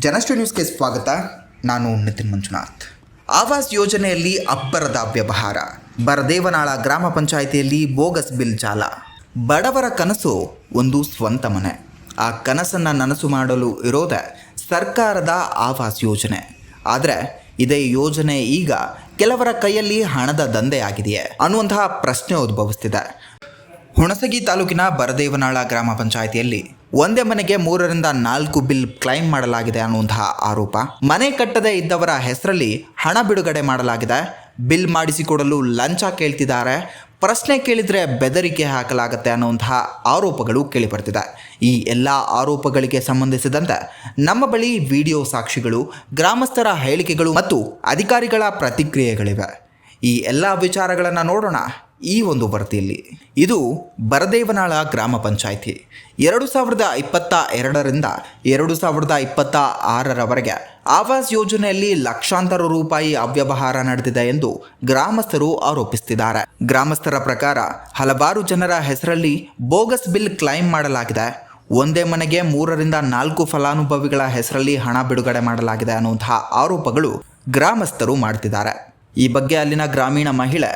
ಜನಶ್ರೀ ನ್ಯೂಸ್ಗೆ ಸ್ವಾಗತ. ನಾನು ನಿತಿನ್ ಮಂಜುನಾಥ್. ಆವಾಸ್ ಯೋಜನೆಯಲ್ಲಿ ಅಬ್ಬರದ ವ್ಯವಹಾರ. ಬರದೇವನಾಳ ಗ್ರಾಮ ಪಂಚಾಯಿತಿಯಲ್ಲಿ ಬೋಗಸ್ ಬಿಲ್ ಜಾಲ. ಬಡವರ ಕನಸು ಒಂದು ಸ್ವಂತ ಮನೆ. ಆ ಕನಸನ್ನು ನನಸು ಮಾಡಲು ಇರೋದೇ ಸರ್ಕಾರದ ಆವಾಸ್ ಯೋಜನೆ. ಆದರೆ ಇದೇ ಯೋಜನೆ ಈಗ ಕೆಲವರ ಕೈಯಲ್ಲಿ ಹಣದ ದಂಧೆಯಾಗಿದೆಯೇ ಅನ್ನುವಂತಹ ಪ್ರಶ್ನೆ ಉದ್ಭವಿಸ್ತಿದೆ. ಹುಣಸಗಿ ತಾಲೂಕಿನ ಬರದೇವನಾಳ ಗ್ರಾಮ ಪಂಚಾಯಿತಿಯಲ್ಲಿ ಒಂದೇ ಮನೆಗೆ 3ರಿಂದ 4 ಬಿಲ್ ಕ್ಲೈಮ್ ಮಾಡಲಾಗಿದೆ ಅನ್ನುವಂತಹ ಆರೋಪ. ಮನೆ ಕಟ್ಟದೇ ಇದ್ದವರ ಹೆಸರಲ್ಲಿ ಹಣ ಬಿಡುಗಡೆ ಮಾಡಲಾಗಿದೆ. ಬಿಲ್ ಮಾಡಿಸಿಕೊಡಲು ಲಂಚ ಕೇಳ್ತಿದ್ದಾರೆ. ಪ್ರಶ್ನೆ ಕೇಳಿದರೆ ಬೆದರಿಕೆ ಹಾಕಲಾಗುತ್ತೆ ಅನ್ನುವಂತಹ ಆರೋಪಗಳು ಕೇಳಿಬರ್ತಿದೆ. ಈ ಎಲ್ಲ ಆರೋಪಗಳಿಗೆ ಸಂಬಂಧಿಸಿದಂತೆ ನಮ್ಮ ಬಳಿ ವಿಡಿಯೋ ಸಾಕ್ಷಿಗಳು, ಗ್ರಾಮಸ್ಥರ ಹೇಳಿಕೆಗಳು ಮತ್ತು ಅಧಿಕಾರಿಗಳ ಪ್ರತಿಕ್ರಿಯೆಗಳಿವೆ. ಈ ಎಲ್ಲ ವಿಚಾರಗಳನ್ನು ನೋಡೋಣ ಈ ಒಂದು ವರದಿಯಲ್ಲಿ. ಇದು ಬರದೇವನಾಳ ಗ್ರಾಮ ಪಂಚಾಯಿತಿ 2022ರಿಂದ 2026ರವರೆಗೆ ಆವಾಸ್ ಯೋಜನೆಯಲ್ಲಿ ಲಕ್ಷಾಂತರ ರೂಪಾಯಿ ಅವ್ಯವಹಾರ ನಡೆದಿದೆ ಎಂದು ಗ್ರಾಮಸ್ಥರು ಆರೋಪಿಸುತ್ತಿದ್ದಾರೆ. ಗ್ರಾಮಸ್ಥರ ಪ್ರಕಾರ ಹಲವಾರು ಜನರ ಹೆಸರಲ್ಲಿ ಬೋಗಸ್ ಬಿಲ್ ಕ್ಲೈಮ್ ಮಾಡಲಾಗಿದೆ. ಒಂದೇ ಮನೆಗೆ 3ರಿಂದ 4 ಫಲಾನುಭವಿಗಳ ಹೆಸರಲ್ಲಿ ಹಣ ಬಿಡುಗಡೆ ಮಾಡಲಾಗಿದೆ ಅನ್ನುವಂತಹ ಆರೋಪಗಳು ಗ್ರಾಮಸ್ಥರು ಮಾಡ್ತಿದ್ದಾರೆ. ಈ ಬಗ್ಗೆ ಅಲ್ಲಿನ ಗ್ರಾಮೀಣ ಮಹಿಳೆ,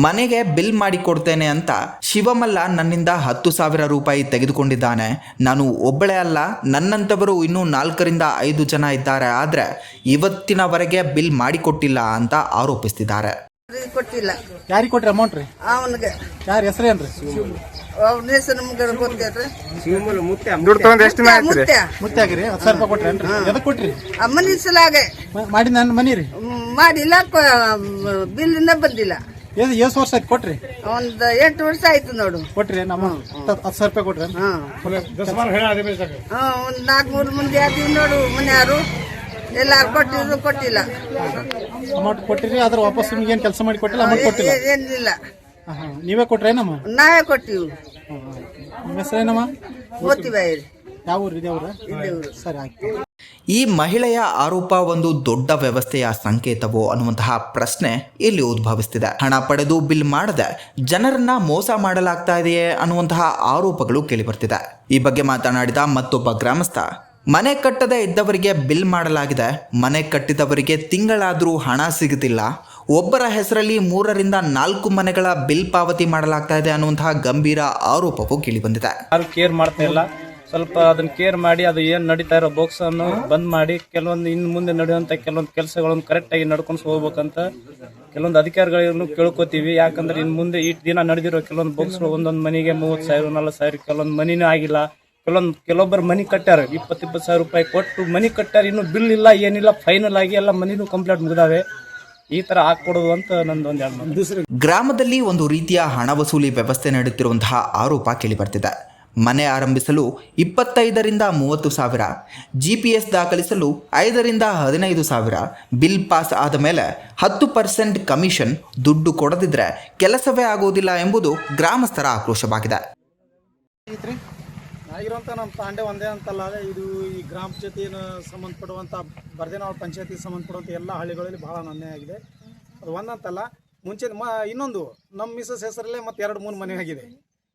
ಮನೆಗೆ ಬಿಲ್ ಮಾಡಿಕೊಡ್ತೇನೆ ಅಂತ ಶಿವಮಲ್ಲ ನನ್ನಿಂದ 10,000 ರೂಪಾಯಿ ತೆಗೆದುಕೊಂಡಿದ್ದಾನೆ. ನಾನು ಒಬ್ಬಳೇ ಅಲ್ಲ, ನನ್ನಂಥವರು ಇನ್ನೂ 4ರಿಂದ 5 ಜನ ಇದ್ದಾರೆ. ಆದರೆ ಇವತ್ತಿನವರೆಗೆ ಬಿಲ್ ಮಾಡಿಕೊಟ್ಟಿಲ್ಲ ಅಂತ ಆರೋಪಿಸ್ತಿದ್ದಾರೆ. ಕೊಟ್ಟಿಲ್ಲ. ಯಾರಿಗೆ ಕೊಟ್ರಿ ಅಮೌಂಟ್ ರೀ? ಅವನಿಗೆ. ಯಾರ ಹೆಸರೇನ್ರಿ? ಅವನ ಹೆಸರು ನಮ್ಗೆ ಗೊತ್ತೇನ್ರಿ? ಮುತ್ತೆ ಆಗಿರಿ 10,000 ರೂಪಾಯಿ ಕೊಟ್ರೇನ್ರಿ? ಎದಕ್ಕೆ ಕೊಟ್ರಿ? ಮನಿ ಸಲಾಗೆ ಮಾಡಿ ನನ್ನ ಮನಿ ರೀ ಮಾಡಿಲ್ಲ, ಬಿಲ್ಲಿಂದ ಬಂದಿಲ್ಲ. ಎಷ್ಟು ವರ್ಷ ಆಯ್ತು ಕೊಟ್ರಿ? ಒಂದ್ 8 ವರ್ಷ ಆಯ್ತು ನೋಡು. ಕೊಟ್ರಿ ನಮ್ಮ 10,000 ರೂಪಾಯಿ ಕೊಟ್ರಿ? ಒಂದ್ 4-3 ಮಂದಿ ಆದ್ವಿ ನೋಡು ಮನ್ಯಾರು, ಎಲ್ಲಾರು ಕೊಟ್ಟಿದ್ರು, ಕೊಟ್ಟಿಲ್ಲ. ಅಮೌಂಟ್ ಕೊಟ್ಟಿರಿ, ಅದ್ರ ವಾಪಸ್ ನಿಮ್ಗೆ ಏನ್ ಕೆಲಸ ಮಾಡಿ ಕೊಟ್ಟಿಲ್ಲ? ಅಮೌಂಟ್ ಕೊಟ್ಟಿಲ್ಲ? ಏನಿಲ್ಲ. ನೀವೇ ಕೊಟ್ರೇನಮ್ಮ? ನಾವೇ ಕೊಟ್ಟಿವಿ. ನಿಮ್ಮ ಹೆಸರೇನಮ್ಮ? ಓದ್ತೀವಿ. ಯಾವ ಊರು? ಇದೇ ಊರ? ಸರಿ, ಆಯ್ತು. ಈ ಮಹಿಳೆಯ ಆರೋಪ ಒಂದು ದೊಡ್ಡ ವ್ಯವಸ್ಥೆಯ ಸಂಕೇತವೋ ಅನ್ನುವಂತಹ ಪ್ರಶ್ನೆ ಇಲ್ಲಿ ಉದ್ಭವಿಸ್ತಿದೆ. ಹಣ ಪಡೆದು ಬಿಲ್ ಮಾಡದೆ ಜನರನ್ನ ಮೋಸ ಮಾಡಲಾಗ್ತಾ ಇದೆಯೇ ಅನ್ನುವಂತಹ ಆರೋಪಗಳು ಕೇಳಿಬರ್ತಿದೆ. ಈ ಬಗ್ಗೆ ಮಾತನಾಡಿದ ಮತ್ತೊಬ್ಬ ಗ್ರಾಮಸ್ಥ, ಮನೆ ಕಟ್ಟದೇ ಇದ್ದವರಿಗೆ ಬಿಲ್ ಮಾಡಲಾಗಿದೆ, ಮನೆ ಕಟ್ಟಿದವರಿಗೆ ತಿಂಗಳಾದರೂ ಹಣ ಸಿಗುತ್ತಿಲ್ಲ, ಒಬ್ಬರ ಹೆಸರಲ್ಲಿ 3ರಿಂದ 4 ಮನೆಗಳ ಬಿಲ್ ಪಾವತಿ ಮಾಡಲಾಗ್ತಾ ಇದೆ ಅನ್ನುವಂತಹ ಗಂಭೀರ ಆರೋಪವು ಕೇಳಿಬಂದಿದೆ. ಯಾರು ಕೇರ್ ಮಾಡ್ತಾ ಇಲ್ಲ. ಸ್ವಲ್ಪ ಅದನ್ನ ಕೇರ್ ಮಾಡಿ ಅದು ಏನು ನಡೀತಾ ಇರೋ ಬಾಕ್ಸ್ ಅನ್ನು ಬಂದ್ ಮಾಡಿ ಕೆಲವೊಂದು ಇನ್ನು ಮುಂದೆ ನಡೆಯುವಂತ ಕೆಲವೊಂದು ಕೆಲಸಗಳನ್ನು ಕರೆಕ್ಟ್ ಆಗಿ ನಡ್ಕೊಂಡು ಹೋಗ್ಬೇಕಂತ ಕೆಲವೊಂದು ಅಧಿಕಾರಿಗಳನ್ನು ಕೇಳ್ಕೊತೀವಿ. ಯಾಕಂದ್ರೆ ಇನ್ನು ಮುಂದೆ ಈ ದಿನ ನಡೆದಿರೋ ಕೆಲವೊಂದು ಬಾಕ್ಸ್ಗಳು ಒಂದೊಂದು ಮನೆಗೆ 30,000 40,000, ಕೆಲವೊಂದು ಮನಿನೂ ಆಗಿಲ್ಲ. ಕೆಲವೊಬ್ಬರು ಮನಿ ಕಟ್ಟಾರ 20,000 ರೂಪಾಯಿ ಕೊಟ್ಟು ಮನಿ ಕಟ್ಟಾರ, ಇನ್ನು ಬಿಲ್ ಇಲ್ಲ, ಏನಿಲ್ಲ, ಫೈನಲ್ ಆಗಿ ಎಲ್ಲ ಮನಿನೂ ಕಂಪ್ಲೀಟ್ ಮುಗಿದಾವೆ. ಈ ತರ ಹಾಕೊಡೋದು ಅಂತ ನಂದೊಂದು ಎರಡು. ಗ್ರಾಮದಲ್ಲಿ ಒಂದು ರೀತಿಯ ಹಣ ವಸೂಲಿ ವ್ಯವಸ್ಥೆ ನಡೆಯುತ್ತಿರುವಂತಹ ಆರೋಪ ಕೇಳಿಬರ್ತಿದೆ. ಮನೆ ಆರಂಭಿಸಲು 25ರಿಂದ 30,000, GPS ದಾಖಲಿಸಲು 5ರಿಂದ 15,000, ಬಿಲ್ ಪಾಸ್ ಆದ ಮೇಲೆ 10% ಕಮಿಷನ್. ದುಡ್ಡು ಕೊಡದಿದ್ರೆ ಕೆಲಸವೇ ಆಗುವುದಿಲ್ಲ ಎಂಬುದು ಗ್ರಾಮಸ್ಥರ ಆಕ್ರೋಶವಾಗಿದೆ. ಆಗಿರುವಂಥ ನಮ್ಮ ತಾಂಡೆ ಒಂದೇ ಅಂತಲ್ಲ, ಇದು ಈ ಗ್ರಾಮ ಪಂಚಾಯತಿನ ಸಂಬಂಧಪಡುವಂಥ ಬರದೇನಾಳ ಪಂಚಾಯತಿಗೆ ಸಂಬಂಧಪಡುವಂಥ ಎಲ್ಲ ಹಳ್ಳಿಗಳಲ್ಲಿ ಭಾಳ ಅನ್ಯಾಯ ಆಗಿದೆ. ಅದು ಒಂದಂತಲ್ಲ, ಮುಂಚೆ ಇನ್ನೊಂದು ನಮ್ಮ ಮಿಸಸ್ ಹೆಸರಲ್ಲೇ ಮತ್ತೆ 2-3 ಮನೆ ಆಗಿದೆ.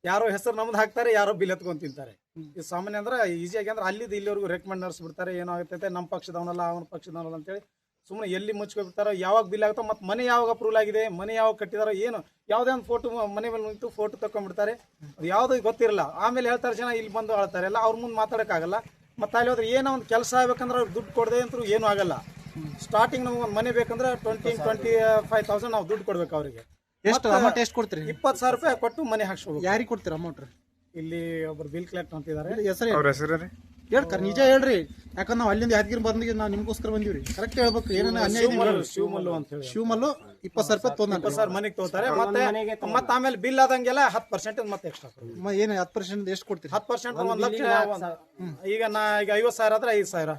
ಯಾರೋ ಹೆಸರು ನಮ್ದು ಹಾಕ್ತಾರೆ, ಯಾರೋ ಬಿಲ್ ಎತ್ಕೊಂಡು ತಿಂತಾರೆ. ಇದು ಸಾಮಾನ್ಯ ಅಂದ್ರೆ ಈಸಿಯಾಗಿ ಅಂದ್ರೆ ಅಲ್ಲಿದ್ದು ಇಲ್ಲಿವರೆಗೂ ರೆಕಮೆಂಡ್ ನಡೆಸ್ಬಿಡ್ತಾರೆ. ಏನೋ ಆಗುತ್ತೆ ನಮ್ಮ ಪಕ್ಷದವನಲ್ಲ ಅವನ ಪಕ್ಷದವನಲ್ಲ ಅಂತೇಳಿ ಸುಮ್ಮನೆ ಎಲ್ಲಿ ಮುಚ್ಕೊಬಿಡ್ತಾರೋ. ಯಾವಾಗ ಬಿಲ್ ಆಗುತ್ತೋ ಮತ್ತು ಮನೆ ಯಾವಾಗ ಅಪ್ರೂವಲ್ ಆಗಿದೆ, ಮನೆ ಯಾವಾಗ ಕಟ್ಟಿದಾರೋ, ಏನು ಯಾವುದೇ ಒಂದು ಫೋಟೋ ಮನೆ ಮೇಲೆ ನಿಂತು ಫೋಟೋ ತಗೊಂಡ್ಬಿಡ್ತಾರೆ. ಅದು ಯಾವುದೂ ಗೊತ್ತಿರಲ್ಲ. ಆಮೇಲೆ ಹೇಳ್ತಾರೆ ಜನ ಇಲ್ಲಿ ಬಂದು ಆಳ್ತಾರೆ ಎಲ್ಲ, ಅವ್ರ ಮುಂದೆ ಮಾತಾಡೋಕ್ಕಾಗಲ್ಲ. ಮತ್ತು ಅಲ್ಲಿ ಹೋದ್ರೆ ಏನೋ ಒಂದು ಕೆಲಸ ಆಗ್ಬೇಕಂದ್ರೆ ಅವ್ರು ದುಡ್ಡು ಕೊಡದೆ ಅಂತೂ ಏನೂ ಆಗಲ್ಲ. ಸ್ಟಾರ್ಟಿಂಗ್ ನಮ್ಗೆ ಒಂದು ಮನೆ ಬೇಕಂದ್ರೆ 25,000 ನಾವು ದುಡ್ಡು ಕೊಡ್ಬೇಕು ಅವರಿಗೆ. ಎಷ್ಟು ಅಮೌಂಟ್ ಎಷ್ಟು ಕೊಡ್ತೀರಿ? 20,000 ರೂಪಾಯಿ ಕೊಟ್ಟು ಮನೆ ಹಾಕ್ಸ್ಬೇಕು. ಯಾರಿಗೆ ಕೊಡ್ತೀರಿ ಅಮೌಂಟ್? ಇಲ್ಲಿ ಒಬ್ರು ಬಿಲ್ ಕಲೆಕ್ಟ್ ಅಂತಿದ್ದಾರೆ. ಹೆಸರು ಹೇಳ್ಕರ್, ನಿಜ ಹೇಳ್ರಿ. ಯಾಕಂದ್ರೆ ನಾವು ಅಲ್ಲಿಂದ ಯಾದಗಿರಿ ಬಂದಿಗೆ ನಾವು ನಿಮ್ಗೋಸ್ಕರ ಬಂದಿವ್ರಿ. ಕರೆಕ್ಟ್ ಹೇಳ್ಬೇಕು. ಏನೇನು ಅನ್ಯಾಯ? ಶಿವಮಲ್ಲು ಅಂತ ಹೇಳಿ. ಶಿವಮಲ್ಲು 20,000 ರೂಪಾಯಿ ತೊಗೊಂಡ 20,000 ಮನೆಗೆ ತಗೋತಾರೆ. ಮತ್ತೆ ಆಮೇಲೆ ಬಿಲ್ ಆದಂಗೆಲ್ಲ 10% ಮತ್ತೆ ಎಕ್ಸ್ಟ್ರಾ. ಏನು 10% ಎಷ್ಟು ಕೊಡ್ತೀರಿ? 10% 1 ಲಕ್ಷ. ಈಗ 50,000 ಆದ್ರೆ 5,000,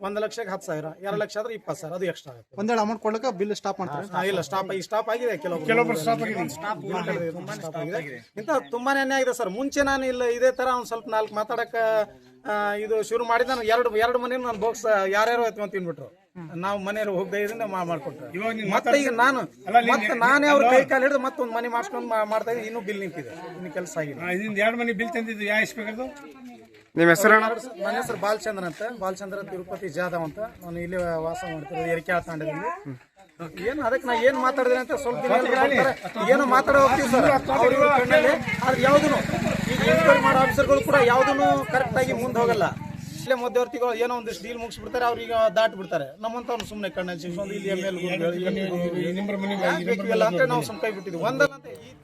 1 ಲಕ್ಷಕ್ಕೆ 10,000, 2 ಲಕ್ಷ ಆದ್ರೆ 20,000, ಅದು ಎಕ್ಸ್ಟ್ರಾ ಆಗುತ್ತೆ. ಒಂದೇಳು ಅಮೌಂಟ್ ಕೊಡ್ಲಿಕ್ಕೆ ಬಿಲ್ ಸ್ಟಾಪ್ ಮಾಡ್ತಾರೆ? ಇಲ್ಲ, ಸ್ಟಾಪ್ ಆಗಿದೆ. ಕೆಲವೊಬ್ಬರು ಸ್ಟಾಪ್ ಆಗಿದೆ. ಇಂಥ ತುಂಬಾನೇ ಅನ್ಯಾಯ ಇದೆ ಸರ್. ಮುಂಚೆ ನಾನು ಇಲ್ಲ ಇದೇ ತರ ಒಂದ್ ಸ್ವಲ್ಪ 4 ಮಾತಾಡಕ ಇದು ಶುರು ಮಾಡಿದ ನಾನು ಎರಡು ಮನೆ ನಾನು ಬಾಕ್ಸ್ ಯಾರ್ಯಾರು ಎತ್ಕೊಂಡ್ ತಿನ್ಬಿಟ್ರು. ನಾವು ಮನೆಯವ್ರು ಹೋಗದೆ ಇದನ್ನ ಮಾಡ್ಕೊಟ್ರೆ ಮತ್ತೆ ಈಗ ನಾನೇ ಅವ್ರ ಕೈ ಕಾಲು ಹಿಡಿದು ಮತ್ತೊಂದು ಮನೆ ಮಾಡ್ಸ್ಕೊಂಡು ಮಾಡ್ತಾ ಇದ್ದೀನಿ. ಇನ್ನೂ ಬಿಲ್ ನಿಂತಿದೆ, ಇನ್ನು ಕೆಲಸ ಆಗಿದೆ. 2 ಮನೆ ಬಿಲ್ ತಂದಿದ್ದು ಯಾವ ಇಸ್ಬೇಕಾದ್ರು ನಿಮ್ಮ ಹೆಸರು? ನನ್ನ ಹೆಸರು ಬಾಲಚಂದ್ರ ಅಂತ, ಬಾಲಚಂದ್ರ ತಿರುಪತಿ ಜಾಧವ್ ಅಂತ. ನಾನು ಇಲ್ಲಿ ವಾಸ ಮಾಡ್ತಿರೋದು ಎರಿಕ್ಯಾಳ ತಾಂಡದಲ್ಲಿ. ಏನು ಅದಕ್ಕೆ ನಾ ಏನು ಮಾತಾಡಿದ್ರೆ ಅಂತ ಸ್ವಲ್ಪ ಏನೋ ಮಾತಾಡೋ ಹೋಗ್ತೀವಿ ಸರ್ ಅವ್ರಿಗೂ ಕಣ್ಣಲ್ಲಿ. ಆದ್ರೆ ಯಾವುದೂ ಈಗ ಎನ್ಕ್ವೈರಿ ಮಾಡೋ ಆಫೀಸರ್ಗಳು ಕೂಡ ಯಾವುದೂ ಕರೆಕ್ಟಾಗಿ ಮುಂದೆ ಹೋಗಲ್ಲ. ಇಲ್ಲೇ ಮಧ್ಯವರ್ತಿಗಳು ಏನೋ ಒಂದಿಷ್ಟು ಡೀಲ್ ಮುಗಿಸ್ಬಿಡ್ತಾರೆ, ಅವ್ರಿಗೆ ದಾಟಿ ಬಿಡ್ತಾರೆ. ನಮ್ಮಂತವ್ರು ಸುಮ್ಮನೆ ಕಣ್ಣಲ್ಲಿ ಸಿಕ್ಕೊಂಡು ಇಲ್ಲಿ ಎಲ್ಲ ಅಂತ ನಾವು ಸುಮ್ಮನೆ ಕೈ ಬಿಟ್ಟಿದ್ವಿ ಒಂದಲ್ಲ.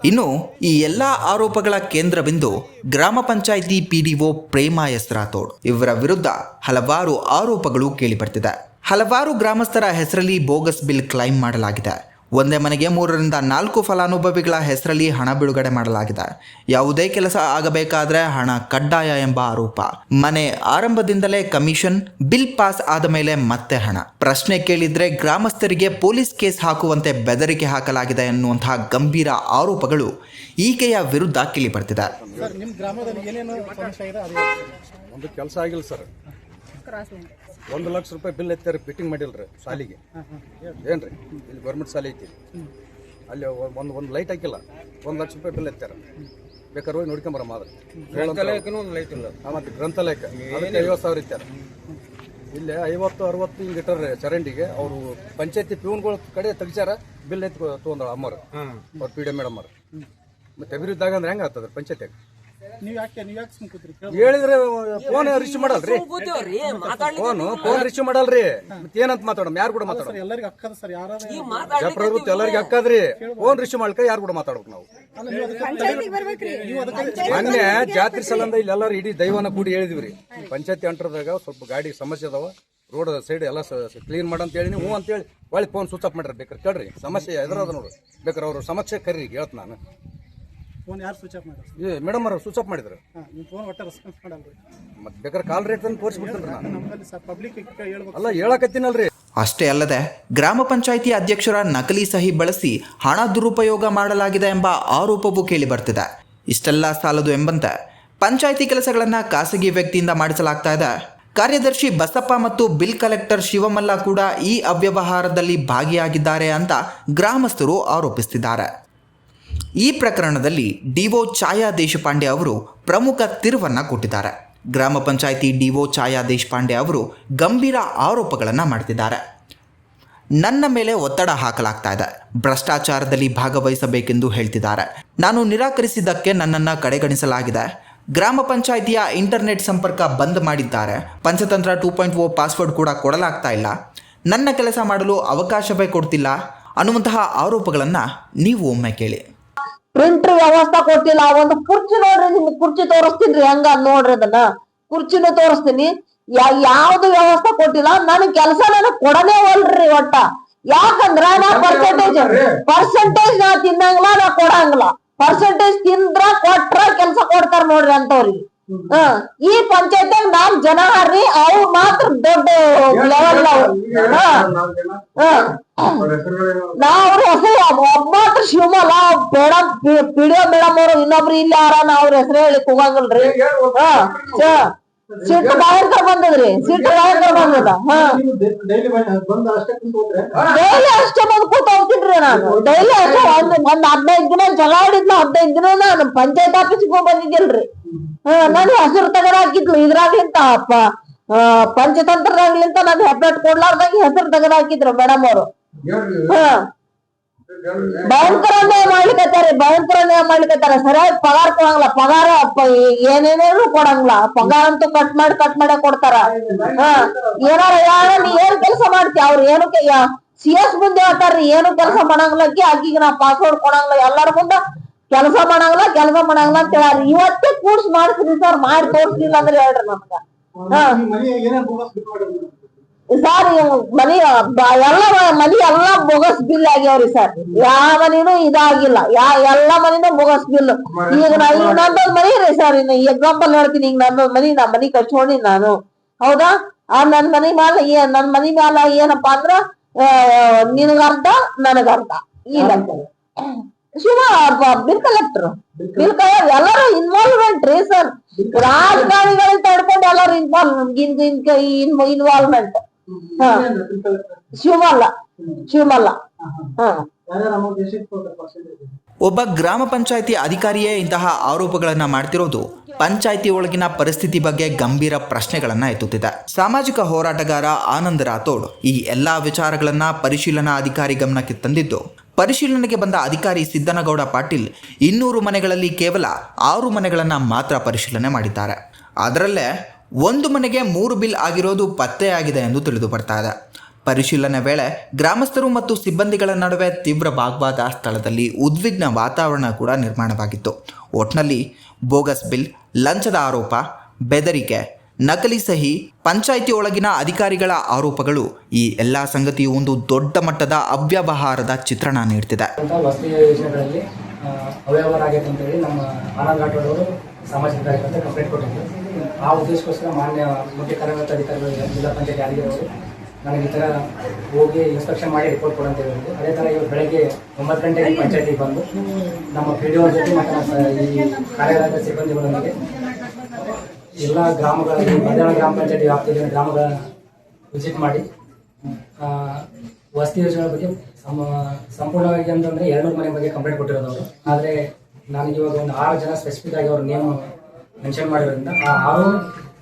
ಇನ್ನು ಈ ಎಲ್ಲ ಆರೋಪಗಳ ಕೇಂದ್ರ ಬಿಂದು ಗ್ರಾಮ ಪಂಚಾಯಿತಿ PDO ಪ್ರೇಮಾ ಎಸ್ ರಾಥೋಡ್. ಇವರ ವಿರುದ್ಧ ಹಲವಾರು ಆರೋಪಗಳು ಕೇಳಿಬರ್ತಿದೆ. ಹಲವಾರು ಗ್ರಾಮಸ್ಥರ ಹೆಸರಲ್ಲಿ ಬೋಗಸ್ ಬಿಲ್ ಕ್ಲೈಮ್ ಮಾಡಲಾಗಿದೆ. ಒಂದೇ ಮನೆಗೆ 3 ರಿಂದ 4 ಫಲಾನುಭವಿಗಳ ಹೆಸರಲ್ಲಿ ಹಣ ಬಿಡುಗಡೆ ಮಾಡಲಾಗಿದೆ. ಯಾವುದೇ ಕೆಲಸ ಆಗಬೇಕಾದ್ರೆ ಹಣ ಕಡ್ಡಾಯ ಎಂಬ ಆರೋಪ. ಮನೆ ಆರಂಭದಿಂದಲೇ ಕಮಿಷನ್, ಬಿಲ್ ಪಾಸ್ ಆದ ಮೇಲೆ ಮತ್ತೆ ಹಣ. ಪ್ರಶ್ನೆ ಕೇಳಿದ್ರೆ ಗ್ರಾಮಸ್ಥರಿಗೆ ಪೊಲೀಸ್ ಕೇಸ್ ಹಾಕುವಂತೆ ಬೆದರಿಕೆ ಹಾಕಲಾಗಿದೆ ಎನ್ನುವಂತಹ ಗಂಭೀರ ಆರೋಪಗಳು ಈಕೆಯ ವಿರುದ್ಧ ಕೇಳಿಬರ್ತಿದೆ. ಸರ್ ನಿಮ್ಮ ಗ್ರಾಮದಲ್ಲಿ ಏನೇನು ಸಮಸ್ಯೆ ಇದೆ ಅದು ಒಂದು ಕೆಲಸ ಆಗಿಲ್ಲ ಸರ್. 1 ಲಕ್ಷ ರೂಪಾಯಿ ಬಿಲ್ ಎತ್ತಾರೆ, ಫಿಟ್ಟಿಂಗ್ ಮಾಡಿಲ್ರಿ ಶಾಲಿಗೆ. ಏನ್ರಿ ಇಲ್ಲಿ ಗೌರ್ಮೆಂಟ್ ಶಾಲೆ ಐತಿ, ಅಲ್ಲಿ ಒಂದು ಲೈಟ್ ಹಾಕಿಲ್ಲ. 1 ಲಕ್ಷ ರೂಪಾಯಿ ಬಿಲ್ ಎತ್ತಾರೆ. ಬೇಕಾದ್ರೆ ಹೋಗಿ ನೋಡ್ಕೊಂಬರ ಮಾದ್ರೆ. ಒಂದು ಲೈಟ್ ಇಲ್ಲ. ಮತ್ತೆ ಗ್ರಂಥಾಲಯಕ್ಕೆ ಅದಕ್ಕೆ 50,000 ಇತ್ತಾರೆ. ಇಲ್ಲೇ 50-60 ಹಿಂಗೆ ಇಟ್ಟಾರೆ ಚರಂಡಿಗೆ. ಅವರು ಪಂಚಾಯತಿ ಪ್ಯೂನ್ಗಳ ಕಡೆ ತೆಗಿಸಾರ, ಬಿಲ್ ಎತ್ತಿ ತೊಗೊಂಡ್ರ ಅಮ್ಮರು, ಅವ್ರು PD ಮೇಡಮ್ ಅವ್ರು. ಮತ್ತೆ ಅಭಿವೃದ್ಧಿ ಆಗಂದ್ರೆ ಹೆಂಗೆ ಆಗ್ತದೆ ಪಂಚಾಯತಿಯಾಗ? ನೀವು ಯಾಕೆ ಸುಮ್ಕೂತ್ರಿ? ಹೇಳಿದ್ರೆ ಫೋನ್ ರಿಸೀವ್ ಮಾಡಲ್ರಿ, ಫೋನ್ ರಿಸೀವ್ ಮಾಡಲ್ರಿ. ಮತ್ತೆ ಏನಂತ ಮಾತಾಡೋಣ? ಯಾರು ಕೂಡ ಮಾತಾಡೋಣ? ಎಲ್ಲರಿಗೂ ಅಕ್ಕದ ಸರ್, ಯಾರು ಜಪ್ರವೃತ್ತಿ ಎಲ್ಲರಿಗೆ ಅಕ್ಕದ್ರಿ. ಫೋನ್ ರಿಸೀವ್ ಮಾಡ್ಕ ಯಾರು ಕೂಡ ಮಾತಾಡ್ಬೇಕು ನಾವು? ಮೊನ್ನೆ ಜಾತ್ರೆ ಸಲಂದ ಇಲ್ಲಿ ಎಲ್ಲರೂ ಇಡೀ ದೈವನ ಕೂಡಿ ಹೇಳಿದ್ವಿ. ಪಂಚಾಯತಿ ಅಂಟರ್ದಾಗ ಸ್ವಲ್ಪ ಗಾಡಿ ಸಮಸ್ಯೆ ಅದಾವ, ರೋಡ್ ಸೈಡ್ ಎಲ್ಲ ಕ್ಲೀನ್ ಮಾಡಂತ ಹೇಳಿ ಹ್ಞೂ ಅಂತೇಳಿ ಒಳ್ಳೆ ಫೋನ್ ಸ್ವಿಚ್ ಆಫ್ ಮಾಡ್ರಿ. ಬೇಕಾರೆ ಕೇಳ್ರಿ, ಸಮಸ್ಯೆ ಎದುರದ ನೋಡ್ರಿ. ಬೇಕಾರೆ ಅವ್ರ ಸಮಸ್ಯೆ ಕರೀರಿ, ಹೇಳ್ತ ನಾನು. ಫೋನ್ ಯಾರು ಸ್ವಿಚ್ ಆಫ್ ಮಾಡ್ರಿ? ಮೇಡಮ್ ಅವ್ರು ಸ್ವಿಚ್ ಆಫ್ ಮಾಡಿದ್ರು. ನಿಮ್ಮ ಫೋನ್ ಒಟ್ಟ ರೆಸ್ಪಾನ್ಸ್ ಮಾಡಲ್ರಿ. ಮತ್ತೆ ಬೇಕಾದ್ರೆ ಕಾಲ್ ರೇಟ್ ಅಂತ ತೋರಿಸ್ಬಿಡ್ತೇನೆ ನಾನು. ನಮ್ಮಲ್ಲಿ ಸರ್ ಪಬ್ಲಿಕ್ ಹೇಳ್ಬೇಕು. ಅಲ್ಲ ಹೇಳಕತ್ತೀನಲ್ರಿ. ಅಷ್ಟೇ ಅಲ್ಲದೆ ಗ್ರಾಮ ಪಂಚಾಯಿತಿ ಅಧ್ಯಕ್ಷರ ನಕಲಿ ಸಹಿ ಬಳಸಿ ಹಣ ದುರುಪಯೋಗ ಮಾಡಲಾಗಿದೆ ಎಂಬ ಆರೋಪವೂ ಕೇಳಿಬರ್ತಿದೆ. ಇಷ್ಟೆಲ್ಲ ಸಾಲದು ಎಂಬಂತೆ ಪಂಚಾಯಿತಿ ಕೆಲಸಗಳನ್ನು ಖಾಸಗಿ ವ್ಯಕ್ತಿಯಿಂದ ಮಾಡಿಸಲಾಗ್ತಾ ಇದೆ. ಕಾರ್ಯದರ್ಶಿ ಬಸಪ್ಪ ಮತ್ತು ಬಿಲ್ ಕಲೆಕ್ಟರ್ ಶಿವಮಲ್ಲ ಕೂಡ ಈ ಅವ್ಯವಹಾರದಲ್ಲಿ ಭಾಗಿಯಾಗಿದ್ದಾರೆ ಅಂತ ಗ್ರಾಮಸ್ಥರು ಆರೋಪಿಸುತ್ತಿದ್ದಾರೆ. ಈ ಪ್ರಕರಣದಲ್ಲಿ DO ಛಾಯಾ ದೇಶಪಾಂಡೆ ಅವರು ಪ್ರಮುಖ ತಿರುವನ್ನು ಕೊಟ್ಟಿದ್ದಾರೆ. ಗ್ರಾಮ ಪಂಚಾಯಿತಿ DO ಛಾಯಾ ದೇಶಪಾಂಡೆ ಅವರು ಗಂಭೀರ ಆರೋಪಗಳನ್ನು ಮಾಡ್ತಿದ್ದಾರೆ. ನನ್ನ ಮೇಲೆ ಒತ್ತಡ ಹಾಕಲಾಗ್ತಾ ಇದೆ, ಭ್ರಷ್ಟಾಚಾರದಲ್ಲಿ ಭಾಗವಹಿಸಬೇಕೆಂದು ಹೇಳ್ತಿದ್ದಾರೆ. ನಾನು ನಿರಾಕರಿಸಿದ್ದಕ್ಕೆ ನನ್ನನ್ನು ಕಡೆಗಣಿಸಲಾಗಿದೆ. ಗ್ರಾಮ ಪಂಚಾಯಿತಿಯ ಇಂಟರ್ನೆಟ್ ಸಂಪರ್ಕ ಬಂದ್ ಮಾಡಿದ್ದಾರೆ. ಪಂಚತಂತ್ರ 2.0 ಪಾಸ್ವರ್ಡ್ ಕೂಡ ಕೊಡಲಾಗ್ತಾ ಇಲ್ಲ. ನನ್ನ ಕೆಲಸ ಮಾಡಲು ಅವಕಾಶವೇ ಕೊಡ್ತಿಲ್ಲ ಅನ್ನುವಂತಹ ಆರೋಪಗಳನ್ನು ನೀವು ಒಮ್ಮೆ ಕೇಳಿ. ಪ್ರಿಂಟರ್ ವ್ಯವಸ್ಥೆ ಕೊಟ್ಟಿಲ್ಲ. ಒಂದು ಕುರ್ಚಿ ನೋಡ್ರಿ, ನಿಮ್ಗೆ ಕುರ್ಚಿ ತೋರಿಸ್ತೀನಿ ಹಂಗ ನೋಡ್ರಿ. ಅದನ್ನ ಕುರ್ಚಿನೂ ತೋರಿಸ್ತೀನಿ. ಯಾವ್ದು ವ್ಯವಸ್ಥೆ ಕೊಟ್ಟಿಲ್ಲ. ನನ್ ಕೆಲಸ ನನಗ್ ಕೊಡನೇ ಹೋಲ್ರಿ ಒಟ್ಟ. ಯಾಕಂದ್ರ ನಾ ಪರ್ಸೆಂಟೇಜ್ ನಾ ತಿನ್ನಂಗಿಲ್ಲ, ನಾ ಕೊಡಂಗಿಲ್ಲ. ಪರ್ಸೆಂಟೇಜ್ ತಿಂದ್ರ ಕೊಟ್ರ ಕೆಲ್ಸ ಕೊಡ್ತಾರ ನೋಡ್ರಿ ಅಂತವ್ರಿಗೆ. ಈ ಪಂಚಾಯತ್ಯಾಗ ನಾವ್ ಜನ ಹಾರ್ರಿ, ಅವ್ರು ಮಾತ್ರ ದೊಡ್ಡ ಲೆವೆಲ್. ನಾವ್ರ ಹೆಸರು ಒಬ್ಬ ಮಾತ್ರ ಶಿವಮಲ್ಲ ಮೇಡಮ್, PDO ಮೇಡಮ್ ಅವರು. ಇನ್ನೊಬ್ರು ಇಲ್ಲಿ ಯಾರ ಅವ್ರ ಹೆಸರು ಹೇಳಿ ಹೋಗಂಗಿಲ್ರಿ. ಸಿಟ್ಟು ಭಯಂಕರ ಬಂದದ್ರಿ, ಸಿಟ್ಟು ಭಯಂಕರ ಬಂದದ. ಡೈಲಿ ಅಷ್ಟೇ ಬಂದ್ ಕೂತ್ ಹೋಗ್ತಿನ್ರಿ ನಾನು. ಡೈಲಿ ಅಷ್ಟೇ ಒಂದ್ 15 ದಿನ ಜಗಳ ಆಡಿದ್ನ. 15 ದಿನ ನಾನು ಪಂಚಾಯತ್ ಆಫೀಸ್ಗೆ ಹೋಗಿ ಬಂದಿದ್ದಿಲ್ರಿ. ನನ್ ಹೆಸರು ತಗದ ಹಾಕಿದ್ಲು ಇದ್ರಾಗ್ಲಿಂತ, ಪಂಚತಂತ್ರದಾಗ್ಲಿಂತ ನನ್ ಹೆಬ್ಬೆಟ್ ಕೊಡ್ಲಾರ್ದಾಗ ಹೆಸರು ತಗದ ಹಾಕಿದ್ರು ಮೇಡಮ್ ಅವರು. ಭಯಂಕರ ನ್ಯಾಯ ಮಾಡ್ಲಿಕತ್ತಾರೆ. ಸರಿಯಾಗಿ ಪಗಾರ ಕೊಡಂಗಿಲ್ಲ. ಪಗಾರ ಏನೇನೇನು ಕೊಡಂಗಿಲ್ಲ. ಪಗಾರ ಅಂತೂ ಕಟ್ ಮಾಡಿ ಕೊಡ್ತಾರ. ಏನಾರ ನೀ ಏನ್ ಕೆಲಸ ಮಾಡ್ತಿ? ಅವ್ರು ಏನು CS ಮುಂದೆ ಹೇಳ್ತಾರ್ರಿ, ಏನು ಕೆಲಸ ಮಾಡಂಗಿಲ್ಲಕ್ಕೆ. ಆಕಿಗೆ ನಾ ಪಾಸ್ವರ್ಡ್ ಕೊಡಂಗಿಲ್ಲ, ಎಲ್ಲಾರ ಮುಂದ ಕೆಲಸ ಮಾಡಂಗಿಲ್ಲ ಅಂತ ಹೇಳಿ ಇವತ್ತೇ ಕೂರ್ಸ್ ಮಾಡ್ತೀನಿ ಸರ್. ಮಾಡಿ ತೋರ್ಸ್ಲಿಲ್ಲ ಅಂದ್ರೆ ಹೇಳ್ರಿ ನಮ್ಗ. ಸರ್ ಮನಿ ಎಲ್ಲ ಬೋಗಸ್ ಬಿಲ್ ಆಗ್ಯಾವ್ರಿ ಸರ್. ಯಾವ ಮನಿನೂ ಇದಾಗಿಲ್ಲ, ಎಲ್ಲಾ ಮನಿನೂ ಬೋಗಸ್ ಬಿಲ್. ಈಗ ನಂದೊಂದ್ ಮನಿ ರೀ ಸರ್, ಇನ್ನು ಎಕ್ಸಾಂಪಲ್ ಹೇಳ್ತೀನಿ. ಈಗ ನಂದೊಂದ್ ಮನಿ ಕಟ್ಕೊಂಡಿ ನಾನು, ಹೌದಾ? ನನ್ ಮನಿ ಮ್ಯಾಲ ಏನಪ್ಪಾ ಅಂದ್ರ ನಿನಗರ್ಧ ನನಗರ್ಧ ಈ ಲೆಕ್ಕ. ಬಿಲ್ ಕಲೆಕ್ಟರ್ ಎಲ್ಲರೂ ಇನ್ವಾಲ್ವ್ಮೆಂಟ್ ರೀ ಸರ್. ರಾಜಕಾರಣಿಗಳಿಂದ ತಡ್ಕೊಂಡು ಎಲ್ಲರೂ ಇನ್ವಾಲ್ವ್ಮೆಂಟ್. ಶಿವಮಲ್ಲ. ಒಬ್ಬ ಗ್ರಾಮ ಪಂಚಾಯಿತಿ ಅಧಿಕಾರಿಯೇ ಇಂತಹ ಆರೋಪಗಳನ್ನು ಮಾಡ್ತಿರೋದು ಪಂಚಾಯಿತಿ ಒಳಗಿನ ಪರಿಸ್ಥಿತಿ ಬಗ್ಗೆ ಗಂಭೀರ ಪ್ರಶ್ನೆಗಳನ್ನು ಎತ್ತುತ್ತಿದೆ. ಸಾಮಾಜಿಕ ಹೋರಾಟಗಾರ ಆನಂದ್ ರಾಥೋಡ್ ಈ ಎಲ್ಲ ವಿಚಾರಗಳನ್ನು ಪರಿಶೀಲನಾ ಅಧಿಕಾರಿ ಗಮನಕ್ಕೆ ತಂದಿದ್ದು, ಪರಿಶೀಲನೆಗೆ ಬಂದ ಅಧಿಕಾರಿ ಸಿದ್ದನಗೌಡ ಪಾಟೀಲ್ 200 ಮನೆಗಳಲ್ಲಿ ಕೇವಲ 6 ಮನೆಗಳನ್ನು ಮಾತ್ರ ಪರಿಶೀಲನೆ ಮಾಡಿದ್ದಾರೆ. ಅದರಲ್ಲೇ 1 ಮನೆಗೆ 3 ಬಿಲ್ ಆಗಿರೋದು ಪತ್ತೆಯಾಗಿದೆ ಎಂದು ತಿಳಿದು ಬರ್ತಾ ಇದೆ. ಪರಿಶೀಲನೆ ವೇಳೆ ಗ್ರಾಮಸ್ಥರು ಮತ್ತು ಸಿಬ್ಬಂದಿಗಳ ನಡುವೆ ತೀವ್ರ ವಾಗ್ವಾದ, ಸ್ಥಳದಲ್ಲಿ ಉದ್ವಿಗ್ನ ವಾತಾವರಣ ಕೂಡ ನಿರ್ಮಾಣವಾಗಿತ್ತು. ಒಟ್ನಲ್ಲಿ ಬೋಗಸ್ ಬಿಲ್, ಲಂಚದ ಆರೋಪ, ಬೆದರಿಕೆ, ನಕಲಿ ಸಹಿ, ಪಂಚಾಯಿತಿ ಒಳಗಿನ ಅಧಿಕಾರಿಗಳ ಆರೋಪಗಳು, ಈ ಎಲ್ಲ ಸಂಗತಿಯು ಒಂದು ದೊಡ್ಡ ಮಟ್ಟದ ಅವ್ಯವಹಾರದ ಚಿತ್ರಣ ನೀಡ್ತಿದೆ. ವಸತಿ ಯೋಜನೆಗಳಲ್ಲಿ ಅವ್ಯವಹಾರ ಆಗೈತೆ ಅಂತ ಹೇಳಿ ನಮ್ಮ ಆನಂದ್ ರಾಠೋಡ್ ಅವರು ಸಾಮಾಜಿಕ ಕಾರ್ಯಕರ್ತರು ಕಂಪ್ಲೇಂಟ್ ಕೊಟ್ಟಿದ್ರು. ಆ ಉದ್ದೇಶಕ್ಕೋಸ್ಕರ ಮಾನ್ಯ ಮುಖ್ಯ ಕಾರ್ಯನಿರ್ವಹಣಾಧಿಕಾರಿಗಳು ಜಿಲ್ಲಾ ಪಂಚಾಯತ್ ಯಾದಗಿರಿ ನನಗೆ ಈ ಥರ ಹೋಗಿ ಇನ್ಸ್ಪೆಕ್ಷನ್ ಮಾಡಿ ರಿಪೋರ್ಟ್ ಕೊಡಂತ ಹೇಳಿದ್ರು. ಅದೇ ಥರ ಇವತ್ತು ಬೆಳಗ್ಗೆ 9 ಗಂಟೆಗೆ ಪಂಚಾಯತಿಗೆ ಬಂದು ನಮ್ಮ PDO ಜೊತೆ ಮತ್ತು ಈ ಕಾರ್ಯಾಲಯದ ಸಿಬ್ಬಂದಿಗಳೊಂದಿಗೆ ಎಲ್ಲ ಗ್ರಾಮಗಳಲ್ಲಿ ಮಧ್ಯಾಹ್ನ ಗ್ರಾಮ ಪಂಚಾಯತಿ ವ್ಯಾಪ್ತಿಯಲ್ಲಿ ಗ್ರಾಮಗಳ ವಿಸಿಟ್ ಮಾಡಿ ವಸತಿ ಯೋಜನೆಗಳ ಬಗ್ಗೆ ಸಂಪೂರ್ಣವಾಗಿ ಅಂತಂದರೆ 200 ಮನೆ ಬಗ್ಗೆ ಕಂಪ್ಲೇಂಟ್ ಕೊಟ್ಟಿರೋದು ಅವರು. ಆದರೆ ನನಗೆ ಇವಾಗ ಒಂದು 6 ಜನ ಸ್ಪೆಸಿಫಿಕ್ ಆಗಿ ಅವ್ರ ನೇಮ್ ಮೆನ್ಷನ್ ಮಾಡಿರೋದ್ರಿಂದ ಆ 6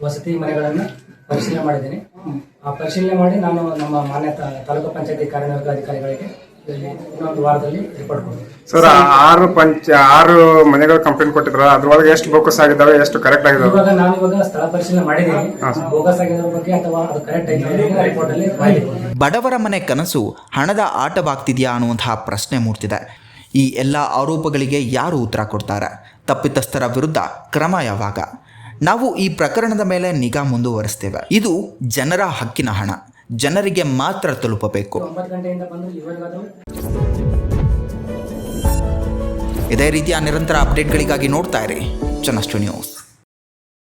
ವಸತಿ ಮನೆಗಳನ್ನು ಪರಿಶೀಲನೆ ಮಾಡಿದ್ದೀನಿ. ಆ ಪರಿಶೀಲನೆ ಮಾಡಿ ನಾನು ನಮ್ಮ ಮಾನ್ಯ ತಾಲೂಕು ಪಂಚಾಯತಿ ಕಾರ್ಯನಿರ್ವಾಹಕ ಅಧಿಕಾರಿಗಳಿಗೆ ಇನ್ನೊಂದು ವಾರದಲ್ಲಿ ರಿಪೋರ್ಟ್ ಕೊಡ್ತೀನಿ. ಸರ್, 6 ಮನೆಗಳು ಕಂಪ್ಲೇಂಟ್ ಕೊಟ್ಟಿದ್ರ, ಅದ್ರೊಳಗೆ ಎಷ್ಟು ಬೋಕಸ್ ಆಗಿದಾವೆ, ಎಷ್ಟು ಕರೆಕ್ಟ್ ಆಗಿದಾವೆ? ಇವಾಗ ನಾನು ಇವಾಗ ಸ್ಥಳ ಪರಿಶೀಲನೆ ಮಾಡಿದ್ದೀನಿ. ಬೋಗಸ್ ಆಗಿರೋ ಬಗ್ಗೆ ಅಥವಾ ಅದು ಕರೆಕ್ಟ್ ಆಗಿದೆ ರಿಪೋರ್ಟ್ ಅಲ್ಲಿ ಮಾಹಿತಿ. ಬಡವರ ಮನೆ ಕನಸು ಹಣದ ಆಟವಾಗ್ತಿದೆಯಾ ಅನ್ನುವಂತಹ ಪ್ರಶ್ನೆ ಮೂಡ್ತಿದೆ. ಈ ಎಲ್ಲ ಆರೋಪಗಳಿಗೆ ಯಾರು ಉತ್ತರ ಕೊಡ್ತಾರೆ? ತಪ್ಪಿತಸ್ಥರ ವಿರುದ್ಧ ಕ್ರಮ ಯಾವಾಗ? ನಾವು ಈ ಪ್ರಕರಣದ ಮೇಲೆ ನಿಗಾ ಮುಂದುವರಿಸ್ತೇವೆ. ಇದು ಜನರ ಹಕ್ಕಿನ ಹಣ, ಜನರಿಗೆ ಮಾತ್ರ ತಲುಪಬೇಕು. 9 ಗಂಟೆಯಿಂದ ಬಂದು ಇವಾಗಾದರೂ ಇದೇ ರೀತಿಯ ನಿರಂತರ ಅಪ್ಡೇಟ್ಗಳಿಗಾಗಿ ನೋಡ್ತಾ ಇರಿ ಜನಸ್ಟು ನ್ಯೂಸ್.